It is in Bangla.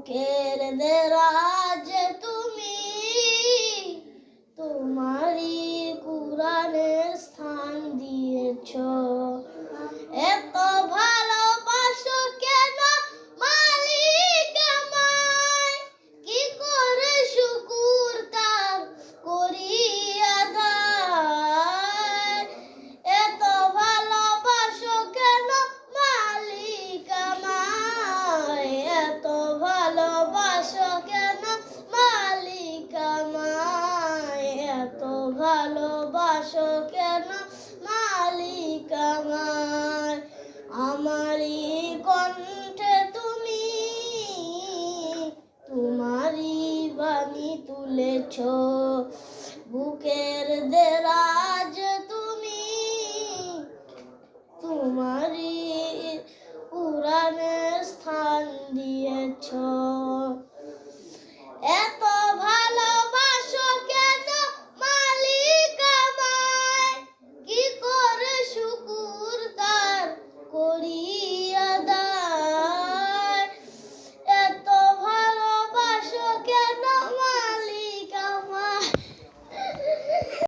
বুকের দেরাজ তুমি, তোমারই কুরআনের স্থান দিয়েছ। এত ভালোবাসো কেন মালিক আমায়, কি করে শুকুর তার করি আদায়। এত ভালোবাসো কেন মালিক আমায়, এত ভালোবাসো কেন মালিক আমায়, এত ভালোবাসো কেন মালিক আমায়। আমারই কণ্ঠে তুমি তোমারই বাণী তুলেছ, বুকের দেরাজ তুমি, তোমারই কুরআনের স্থান দিয়েছ।